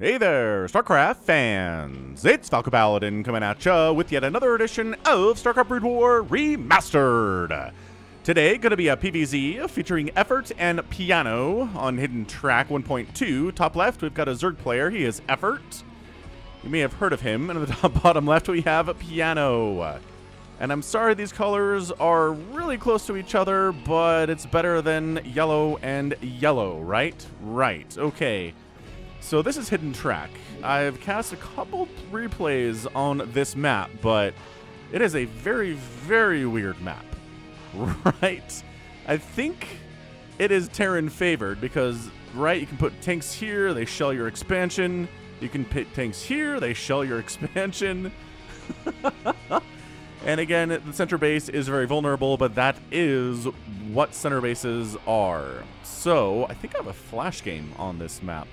Hey there, StarCraft fans! It's Falcon Paladin coming at ya with yet another edition of StarCraft Brood War Remastered. Today, gonna be a PvZ featuring Effort and Piano on Hidden Track 1.2. Top left, we've got a Zerg player. He is Effort. You may have heard of him. And at the top bottom left, we have Piano. And I'm sorry these colors are really close to each other, but it's better than yellow and yellow, right? Right, okay. So this is Hidden Track. I've cast a couple replays on this map, but it is a very, very weird map, right? I think it is Terran favored because, right, you can put tanks here, they shell your expansion. You can put tanks here, they shell your expansion. And again, the center base is very vulnerable, but that is what center bases are. So I think I have a flash game on this map.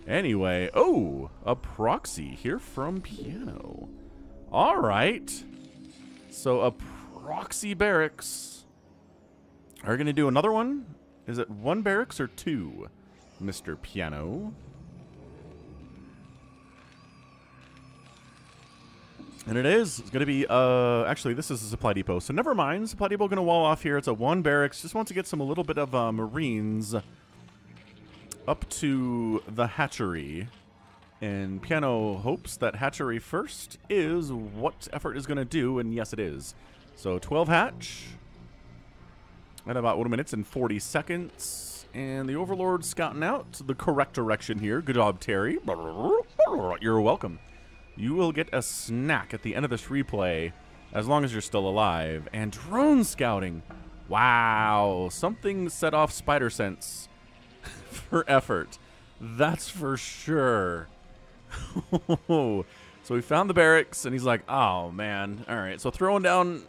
Anyway, oh, a proxy here from Piano. All right. So a proxy barracks. Are you going to do another one? Is it one barracks or two, Mr. Piano? And it is. It's going to be, actually, this is a supply depot. So never mind. Supply depot going to wall off here. It's a one barracks. Just wants to get a little bit of Marines up to the hatchery. And Piano hopes that hatchery first is what Effort is going to do. And yes, it is. So 12 hatch. At about 1 minute and 40 seconds. And the Overlord scouting out the correct direction here. Good job, Terry. You're welcome. You will get a snack at the end of this replay, as long as you're still alive. And drone scouting. Wow. Something set off spider sense for Effort. That's for sure. So we found the barracks, and he's like, oh, man. All right, so throwing down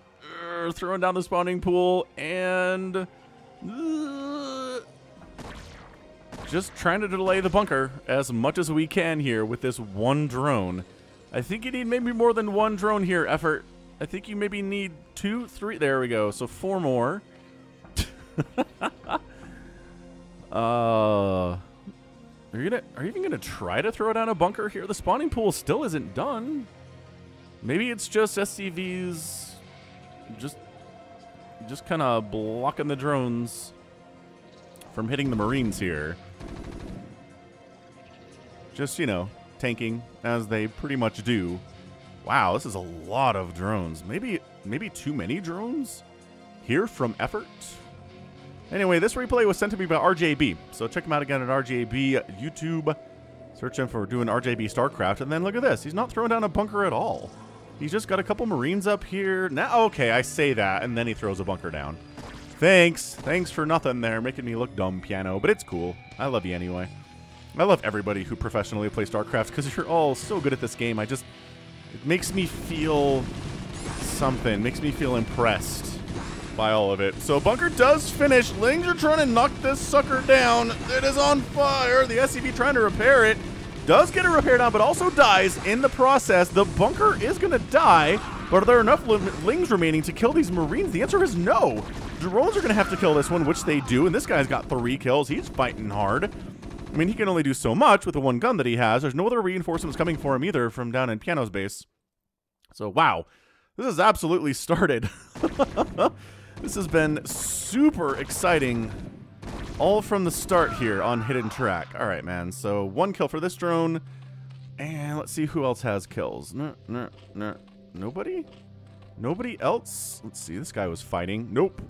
the spawning pool, and just trying to delay the bunker as much as we can here with this one drone. I think you need maybe more than one drone here, Effort. I think you maybe need 2, 3. There we go. So 4 more. Are you even gonna try to throw down a bunker here? The spawning pool still isn't done. Maybe it's just SCVs just kind of blocking the drones from hitting the Marines here. Just, you know, tanking as they pretty much do. Wow, this is a lot of drones. Maybe too many drones here from Effort. Anyway, this replay was sent to me by RJB, so check him out again at RJB YouTube. Search him for doing RJB StarCraft, and then look at this. He's not throwing down a bunker at all. He's just got a couple Marines up here. Now, okay, I say that, and then he throws a bunker down. Thanks for nothing there, making me look dumb, Piano, but it's cool. I love you anyway. I love everybody who professionally plays StarCraft because you're all so good at this game. It makes me feel something. Makes me feel impressed by all of it. So bunker does finish. Lings are trying to knock this sucker down. It is on fire. The SCV trying to repair it. Does get a repair down, but also dies in the process. The bunker is going to die, but are there enough Lings remaining to kill these Marines? The answer is no. Drones are going to have to kill this one, which they do, and this guy's got 3 kills. He's fighting hard. I mean, he can only do so much with the one gun that he has. There's no other reinforcements coming for him either from down in Piano's base. So, wow. This has absolutely started. This has been super exciting all from the start here on Hidden Track. All right, man. So, 1 kill for this drone. And let's see who else has kills. Nobody? Nobody else? Let's see. This guy was fighting. Nope.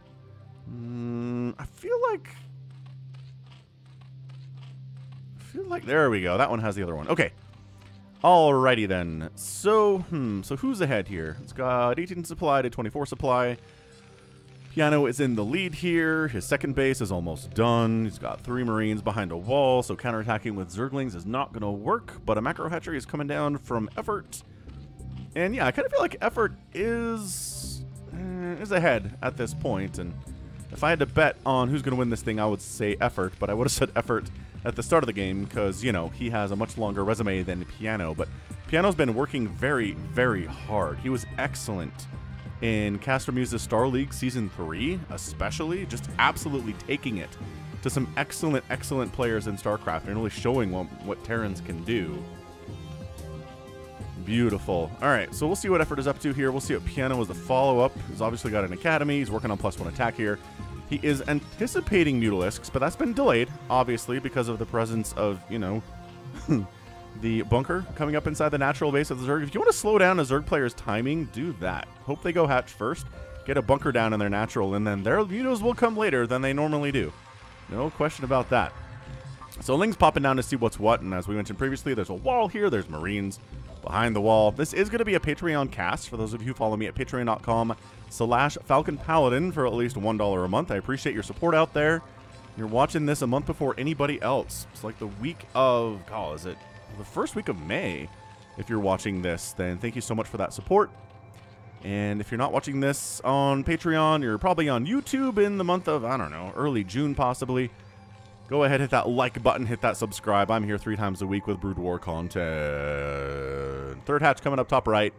I feel like... there we go. That one has the other one. Okay. Alrighty then. So who's ahead here? It's got 18 supply to 24 supply. Piano is in the lead here. His second base is almost done. He's got 3 Marines behind a wall, so counterattacking with Zerglings is not going to work. But a macro hatchery is coming down from Effort. And yeah, I kind of feel like Effort is ahead at this point. And if I had to bet on who's going to win this thing, I would say Effort. But I would have said Effort at the start of the game because, you know, he has a much longer resume than Piano. But Piano's been working very, very hard. He was excellent in Caster Muse's Star League Season 3, especially, just absolutely taking it to some excellent, excellent players in StarCraft and really showing what Terrans can do. Beautiful. All right, so we'll see what Effort is up to here. We'll see what Piano is the follow-up. He's obviously got an academy. He's working on +1 attack here. He is anticipating Mutalisks, but that's been delayed, obviously, because of the presence of, you know, the bunker coming up inside the natural base of the Zerg. If you want to slow down a Zerg player's timing, do that. Hope they go hatch first, get a bunker down in their natural, and then their mutos will come later than they normally do. No question about that. So Ling's popping down to see what's what, and as we mentioned previously, there's a wall here, there's Marines behind the wall. This is going to be a Patreon cast for those of you who follow me at patreon.com/Falcon Paladin for at least $1 a month. I appreciate your support out there. You're watching this a month before anybody else. It's like the week of, God, is it the first week of May? If you're watching this, then thank you so much for that support. And if you're not watching this on Patreon, you're probably on YouTube in the month of, I don't know, early June possibly. Go ahead, hit that like button, hit that subscribe. I'm here 3 times a week with Brood War content. Third hatch coming up top right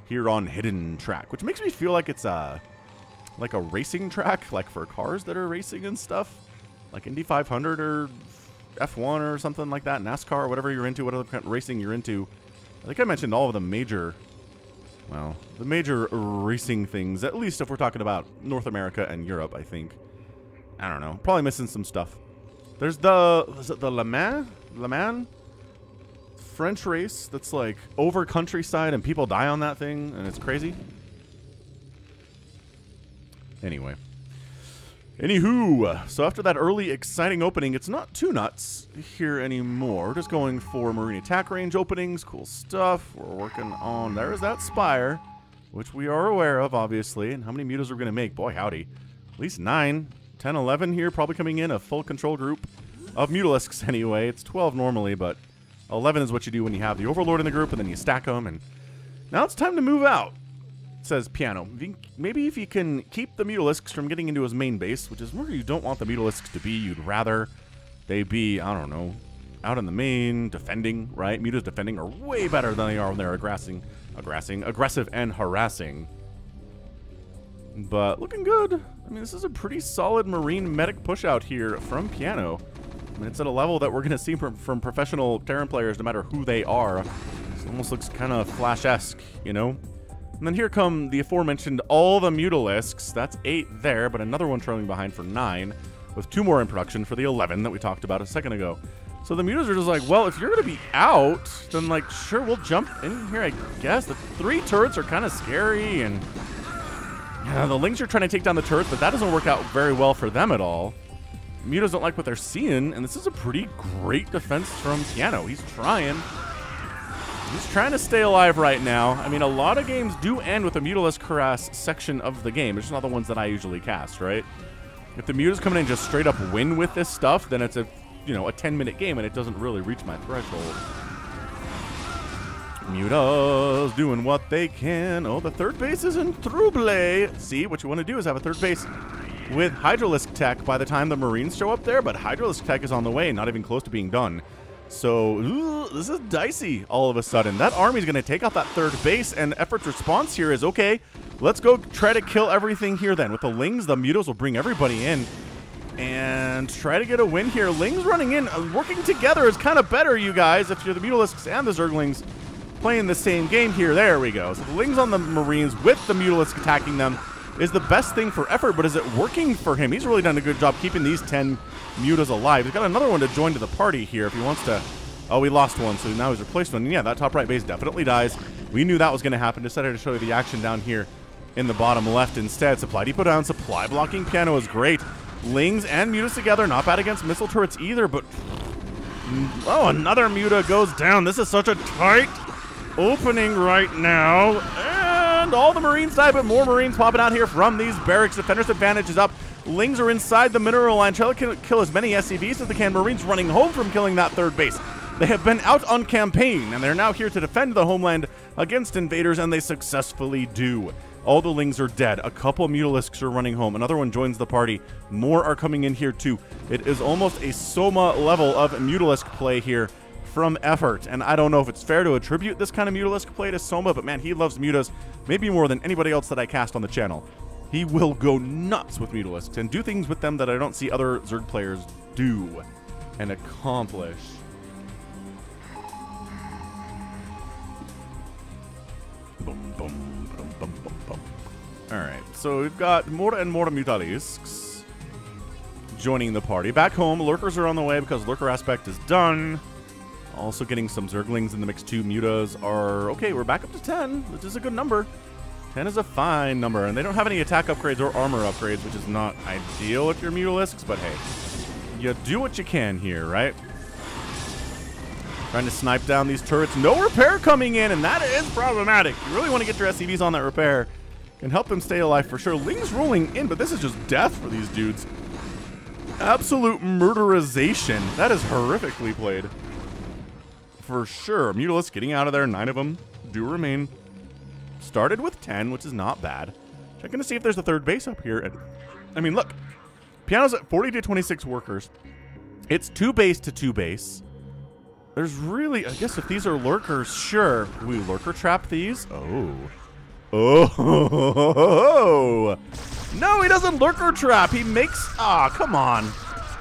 here on Hidden Track, which makes me feel like it's like a racing track, like for cars that are racing and stuff. Like Indy 500 or F1 or something like that, NASCAR, or whatever you're into, whatever kind of racing you're into. I think I mentioned all of the major, well, the major racing things, at least if we're talking about North America and Europe, I think. I don't know. Probably missing some stuff. There's the, is it the Le Mans French race that's like over countryside and people die on that thing and it's crazy. Anyway. Anywho, so after that early exciting opening, it's not too nuts here anymore. We're just going for Marine attack range openings. Cool stuff. We're working on, there's that Spire, which we are aware of, obviously. And how many mutas are we going to make? Boy, howdy. At least 9, 10, 11 here, probably coming in. A full control group of Mutalisks anyway. It's 12 normally, but 11 is what you do when you have the Overlord in the group, and then you stack them. And now it's time to move out. Says Piano. Maybe if you can keep the Mutalisks from getting into his main base, which is where you don't want the Mutalisks to be. You'd rather they be, I don't know, out in the main, defending, right? Mutas defending are way better than they are when they're aggressive and harassing. But looking good. I mean, this is a pretty solid Marine medic push out here from Piano. I mean, it's at a level that we're going to see from professional Terran players, no matter who they are. It almost looks kind of Flash-esque, you know? And then here come the aforementioned all the Mutalisks. That's 8 there, but another one trailing behind for 9, with 2 more in production for the 11 that we talked about a second ago. So the Mutas are just like, well, if you're going to be out, then, like, sure, we'll jump in here, I guess. The 3 turrets are kind of scary, and yeah, the Lings are trying to take down the turrets, but that doesn't work out very well for them at all. Mutas don't like what they're seeing, and this is a pretty great defense from Piano. He's trying. He's trying to stay alive right now. I mean, a lot of games do end with a Mutalisk harass section of the game. It's just not the ones that I usually cast, right? If the Mutas come in and just straight up win with this stuff, then it's a, you know, a 10-minute game and it doesn't really reach my threshold. Mutas doing what they can. Oh, the third base is in Trouble. See, what you want to do is have a third base with Hydralisk tech by the time the Marines show up there, but Hydralisk tech is on the way, not even close to being done. So, ooh, this is dicey all of a sudden. That army's going to take out that third base, and Effort's response here is, okay, let's go try to kill everything here then. With the Lings, the Mutos will bring everybody in and try to get a win here. Lings running in, working together is kind of better, you guys, if you're the Mutalisks and the Zerglings playing the same game here. There we go. So the Lings on the Marines with the Mutalisk attacking them is the best thing for Effort, but is it working for him? He's really done a good job keeping these 10 Mutas alive. He's got another one to join to the party here if he wants to. Oh, we lost one, so now he's replaced one. And yeah, that top right base definitely dies. We knew that was going to happen. Decided to show you the action down here in the bottom left instead. Supply depot down. Supply blocking Piano is great. Lings and Mutas together. Not bad against missile turrets either, but oh, another Muta goes down. This is such a tight opening right now. And all the Marines die, but more Marines popping out here from these barracks. Defender's advantage is up. Lings are inside the mineral line, trying to kill as many SCVs as they can. Marines running home from killing that third base. They have been out on campaign, and they're now here to defend the homeland against invaders, and they successfully do. All the Lings are dead. A couple Mutalisks are running home. Another one joins the party. More are coming in here, too. It is almost a Soma level of Mutalisk play here from Effort. And I don't know if it's fair to attribute this kind of Mutalisk play to Soma, but man, he loves Mutas maybe more than anybody else that I cast on the channel. He will go nuts with Mutalisks and do things with them that I don't see other Zerg players do and accomplish. Boom, boom, boom, boom, boom, boom. All right, so we've got more and more Mutalisks joining the party. Back home, Lurkers are on the way because Lurker aspect is done. Also getting some Zerglings in the mix too. Mutas are... Okay, we're back up to 10, which is a good number. 10 is a fine number, and they don't have any attack upgrades or armor upgrades, which is not ideal if you're Mutalisks, but hey, you do what you can here, right? Trying to snipe down these turrets. No repair coming in, and that is problematic. You really want to get your SCVs on that repair. Can help them stay alive for sure. Ling's rolling in, but this is just death for these dudes. Absolute murderization. That is horrifically played. For sure. Mutalisks getting out of there. 9 of them do remain. Started with 10, which is not bad. Checking to see if there's a third base up here. And I mean, look. Piano's at 40 to 26 workers. It's 2 base to 2 base. There's really... I guess if these are Lurkers, sure. We Lurker trap these? Oh. Oh. No, he doesn't Lurker trap. He makes... Ah, come on.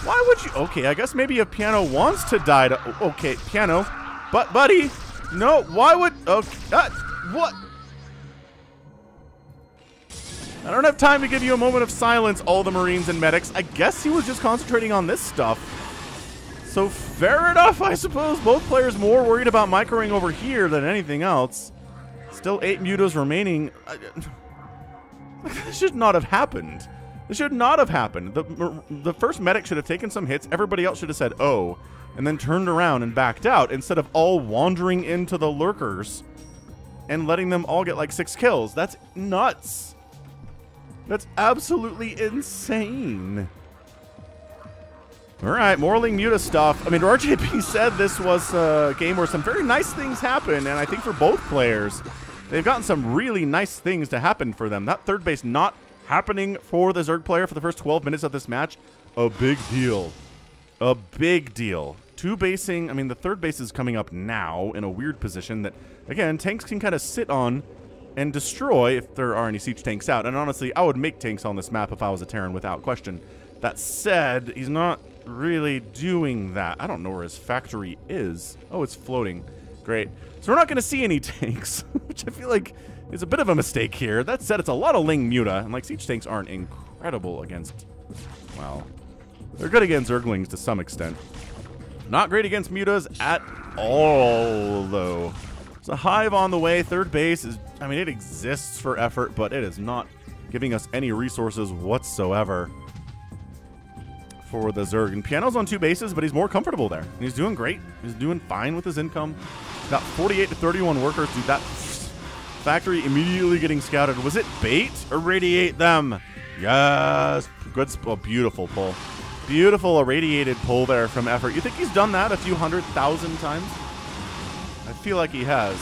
Why would you... Okay, I guess maybe if Piano wants to die to... Okay, Piano. But, buddy. No, why would... Okay, what? I don't have time to give you a moment of silence, all the Marines and medics. I guess he was just concentrating on this stuff. So fair enough, I suppose. Both players more worried about microing over here than anything else. Still 8 Mutas remaining. This should not have happened. This should not have happened. The first medic should have taken some hits. Everybody else should have said, oh, and then turned around and backed out instead of all wandering into the Lurkers and letting them all get like 6 kills. That's nuts. That's absolutely insane. All right, Morling Muta stuff. I mean, RJP said this was a game where some very nice things happen, and I think for both players, they've gotten some really nice things to happen for them. That third base not happening for the Zerg player for the first 12 minutes of this match, a big deal. A big deal. 2 basing, I mean, the third base is coming up now in a weird position that, again, tanks can kind of sit on and destroy if there are any siege tanks out. And honestly, I would make tanks on this map if I was a Terran without question. That said, he's not really doing that. I don't know where his factory is. Oh, it's floating. Great. So we're not going to see any tanks, which I feel like is a bit of a mistake here. That said, it's a lot of Ling Muta, and like siege tanks aren't incredible against, well, they're good against Zerglings to some extent. Not great against Mutas at all, though. There's a hive on the way. Third base is, I mean, it exists for effort, but it is not giving us any resources whatsoever for the Zerg. And Piano's on 2 bases, but he's more comfortable there. And he's doing great. He's doing fine with his income. Got 48 to 31 workers. Dude, that factory immediately getting scouted. Was it bait? Irradiate them. Yes. Good. Oh, beautiful pull. Beautiful irradiated pull there from effort. You think he's done that a few 100,000 times? I feel like he has.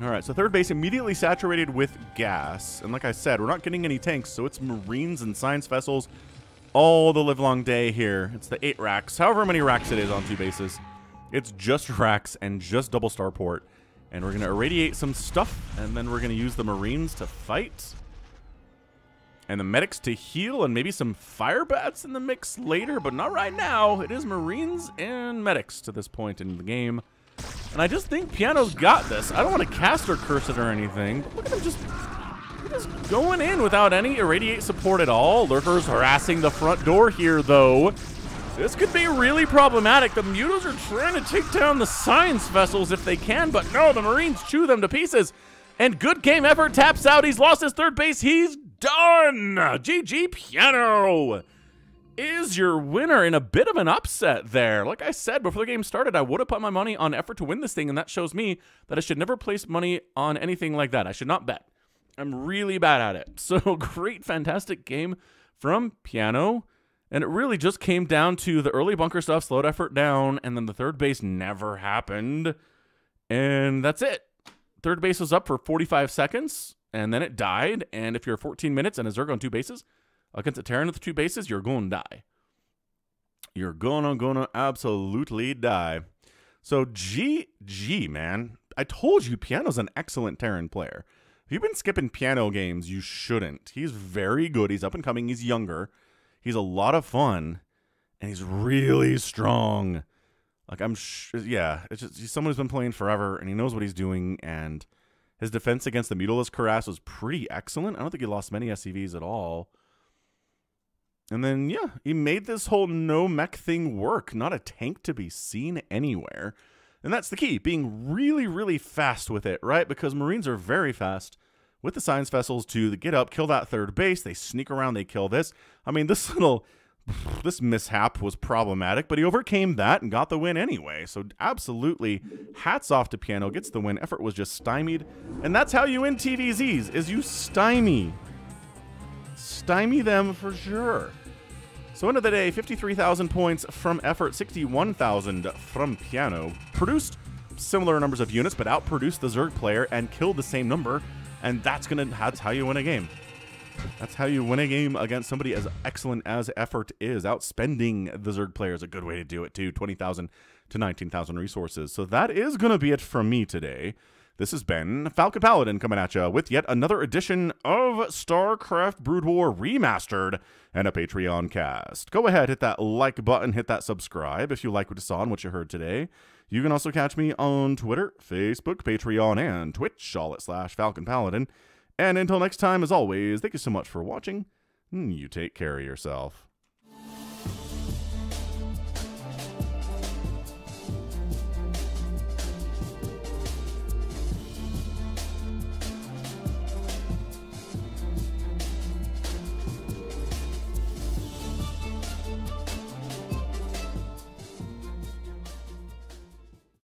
All right, so third base immediately saturated with gas. And like I said, we're not getting any tanks, so it's Marines and science vessels all the livelong day here. It's the 8 racks, however many racks it is on 2 bases. It's just racks and just double starport. And we're going to irradiate some stuff, and then we're going to use the Marines to fight. And the medics to heal, and maybe some fire bats in the mix later, but not right now. It is Marines and medics to this point in the game. And I just think Piano's got this. I don't want to cast or curse it or anything. But look at him just going in without any irradiate support at all. Lurkers harassing the front door here, though. This could be really problematic. The Mutas are trying to take down the science vessels if they can, but no, the Marines chew them to pieces. And good game effort taps out. He's lost his third base. He's done. GG Piano is your winner in a bit of an upset there. Like I said before the game started, I would have put my money on effort to win this thing, and that shows me that I should never place money on anything like that. I should not bet. I'm really bad at it. So great, fantastic game from Piano. And it really just came down to the early bunker stuff, slowed effort down, and then the third base never happened. And that's it. third base was up for 45 seconds, and then it died. And if you're 14 minutes and a Zerg on 2 bases against a Terran with 2 bases, you're going to die. You're gonna absolutely die. So GG, man. I told you Piano's an excellent Terran player. If you've been skipping Piano games, you shouldn't. He's very good. He's up and coming. He's younger. He's a lot of fun. And he's really strong. Like, yeah, it's just, he's someone who's been playing forever, and he knows what he's doing, and his defense against the Mutalist Cuirass was pretty excellent. I don't think he lost many SCVs at all. And then, yeah, he made this whole no-mech thing work. Not a tank to be seen anywhere. And that's the key, being really, really fast with it, right? Because Marines are very fast with the Science Vessels to get up, kill that third base. They sneak around, they kill this. I mean, this mishap was problematic, but he overcame that and got the win anyway. So absolutely, hats off to Piano. Gets the win. Effort was just stymied. And that's how you win TVZs, is you stymie. Stymie them for sure. So end of the day, 53,000 points from Effort, 61,000 from Piano. Produced similar numbers of units, but outproduced the Zerg player and killed the same number. And that's how you win a game. That's how you win a game against somebody as excellent as Effort is. Outspending the Zerg player is a good way to do it, too. 20,000 to 19,000 resources. So that is going to be it from me today. This has been Falcon Paladin coming at you with yet another edition of StarCraft Brood War Remastered and a Patreon cast. Go ahead, hit that like button, hit that subscribe if you like what you saw and what you heard today. You can also catch me on Twitter, Facebook, Patreon, and Twitch, all at /Falcon Paladin. And until next time, as always, thank you so much for watching. You take care of yourself.